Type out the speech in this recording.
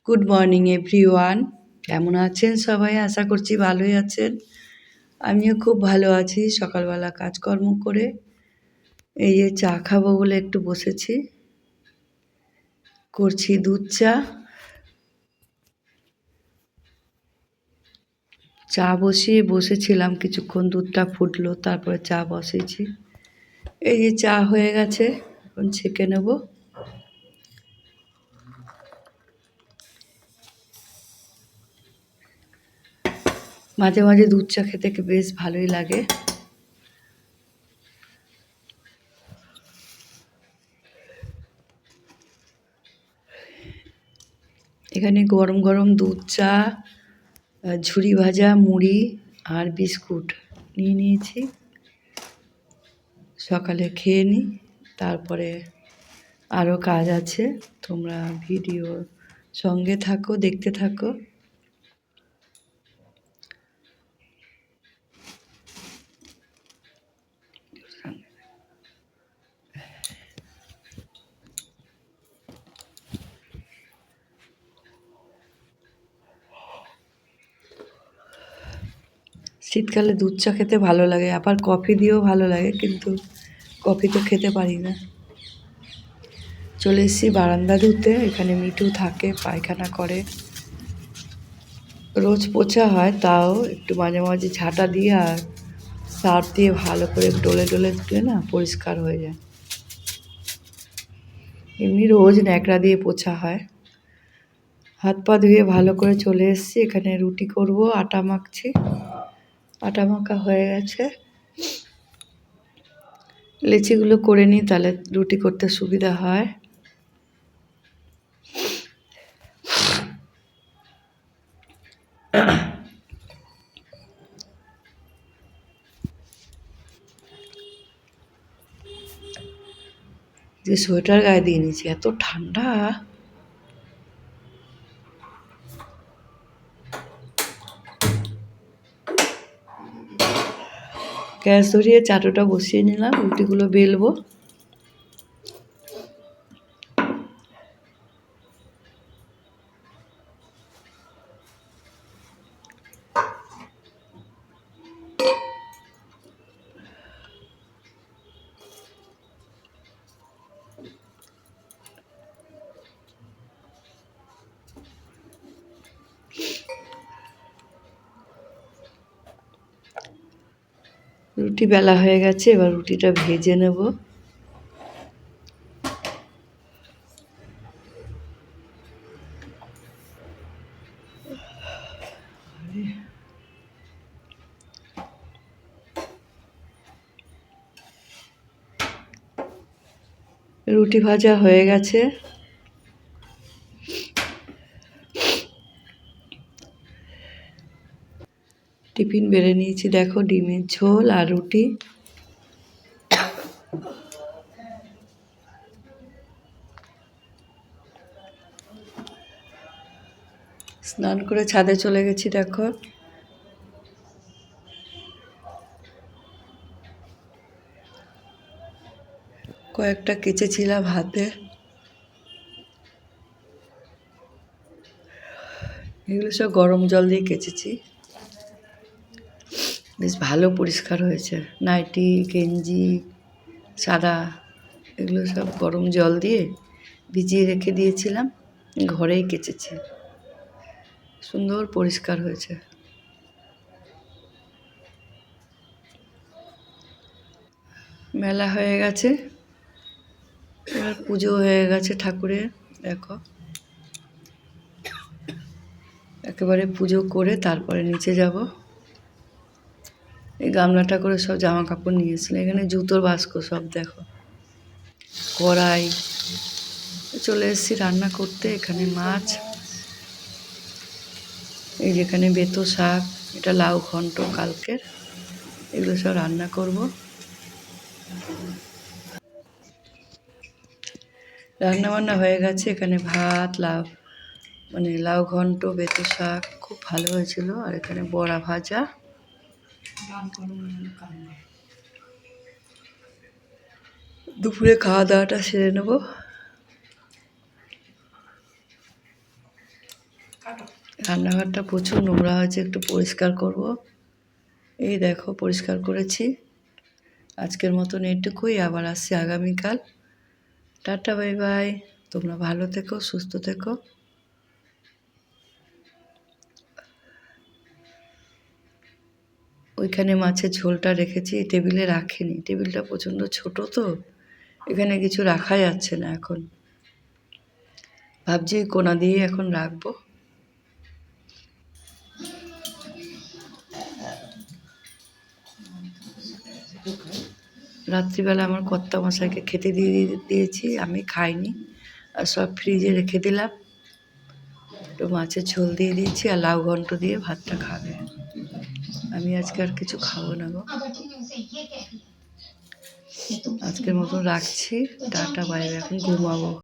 Good morning everyone. কেমন আছেন সবাই? আশা করছি ভালোই আছেন। আমিও খুব ভালো আছি। সকালবেলা কাজকর্ম করে এই যে চা খাবো বলে একটু বসেছি। করছি দুধ চা। চা বসিয়ে বসেছিলাম, কিছুক্ষণ দুধটা ফুটলো, তারপরে চা বসিয়েছি। এই যে চা হয়ে গেছে, এখন ছেঁকে নেব। মাঝে মাঝে দুধ চা খেতে বেশ ভালোই লাগে। এখানে গরম গরম দুধ চা, ঝুরি ভাজা মুড়ি আর বিস্কুট নিয়ে নিয়েছি। সকালে খেয়ে নিই, তারপরে আরও কাজ আছে। তোমরা ভিডিও সঙ্গে থাকো, দেখতে থাকো। শীতকালে দুধ চা খেতে ভালো লাগে, আবার কফি দিয়েও ভালো লাগে, কিন্তু কফি তো খেতে পারি না। চলে এসেছি বারান্দা ধুতে। এখানে মিঠু থাকে, পায়খানা করে। রোজ পোছা হয়, তাও একটু মাঝে মাঝে ঝাঁটা দিয়ে আর সার্ফ দিয়ে ভালো করে ডলে ডলে ধুলে না পরিষ্কার হয়ে যায়। এমনি রোজ ন্যাকড়া দিয়ে পোছা হয়। হাত পা ধুয়ে ভালো করে চলে এসেছি। এখানে রুটি করব, আটা মাখছি। আটা মাখা হয়ে গেছে। লেচিগুলো করে নিই, তাহলে রুটি করতে সুবিধা হয়। যে সোয়েটার গায়ে দিয়ে নিয়েছি, এত ঠান্ডা। গ্যাস ধরিয়ে চাটুটা বসিয়ে নিলাম, রুটিগুলো বেলবো। রুটি বেলা হয়ে গেছে, এবার রুটিটা ভেজে নেব। রুটি ভাজা হয়ে গেছে। টিফিন বেড়ে নিয়েছি, দেখো, ডিমের ঝোল আর রুটি। স্নান করে ছাদে চলে গেছি, দেখো। কয়েকটা কেচেছিলাম হাতে। এগুলো সব গরম জল দিয়ে কেচেছি, বেশ ভালো পরিষ্কার হয়েছে। নাইটি, গেঞ্জি, সাদা, এগুলো সব গরম জল দিয়ে ভিজিয়ে রেখে দিয়েছিলাম, ঘরেই কেচেছি। সুন্দর পরিষ্কার হয়েছে। মেলা হয়ে গেছে, এবার পুজো হয়ে গেছে ঠাকুরের, দেখো। একেবারে পুজো করে তারপরে নিচে যাব। এই গামলাটা করে সব জামা কাপড় নিয়ে এসেছিলাম। এখানে জুতোর বাস্কো সব, দেখো। কড়াই। চলে এসেছি রান্না করতে। এখানে মাছ, এই যেখানে বেতো শাক, এটা লাউ ঘন্ট কালকের, এগুলো সব রান্না করব। রান্না বান্না হয়ে গেছে। এখানে ভাত, লাউ ঘন্ট, বেতো শাক খুব ভালো হয়েছিল, আর এখানে বড়া ভাজা। দুপুরে খাওয়া দাওয়াটা সেরে নেব। রান্নাঘরটা প্রচুর নোংরা হয়েছে, একটু পরিষ্কার করব। এই দেখো পরিষ্কার করেছি। আজকের মতন এটুকুই, আবার আসছি আগামীকাল। Tata, bye bye. তোমরা ভালো থেকো, সুস্থ থেকো। ওইখানে মাছের ঝোলটা রেখেছি, টেবিলে রাখিনি, টেবিলটা প্রচণ্ড ছোট তো, এখানে কিছু রাখা যাচ্ছে না এখন। ভাবছি কোনা দিয়ে এখন রাখবো। রাত্রিবেলা আমার কর্তা মশাইকে খেতে দিয়েছি, আমি খাইনি, আর সব ফ্রিজে রেখে দিলাম। একটু মাছের ঝোল দিয়ে দিয়েছি আর লাউ ঘন্ট দিয়ে ভাতটা খাবে। আমি আজকে আর কিছু খাবো না গো। আজকের মতন রাখছি। Tata, bye bye. এখন ঘুমাবো।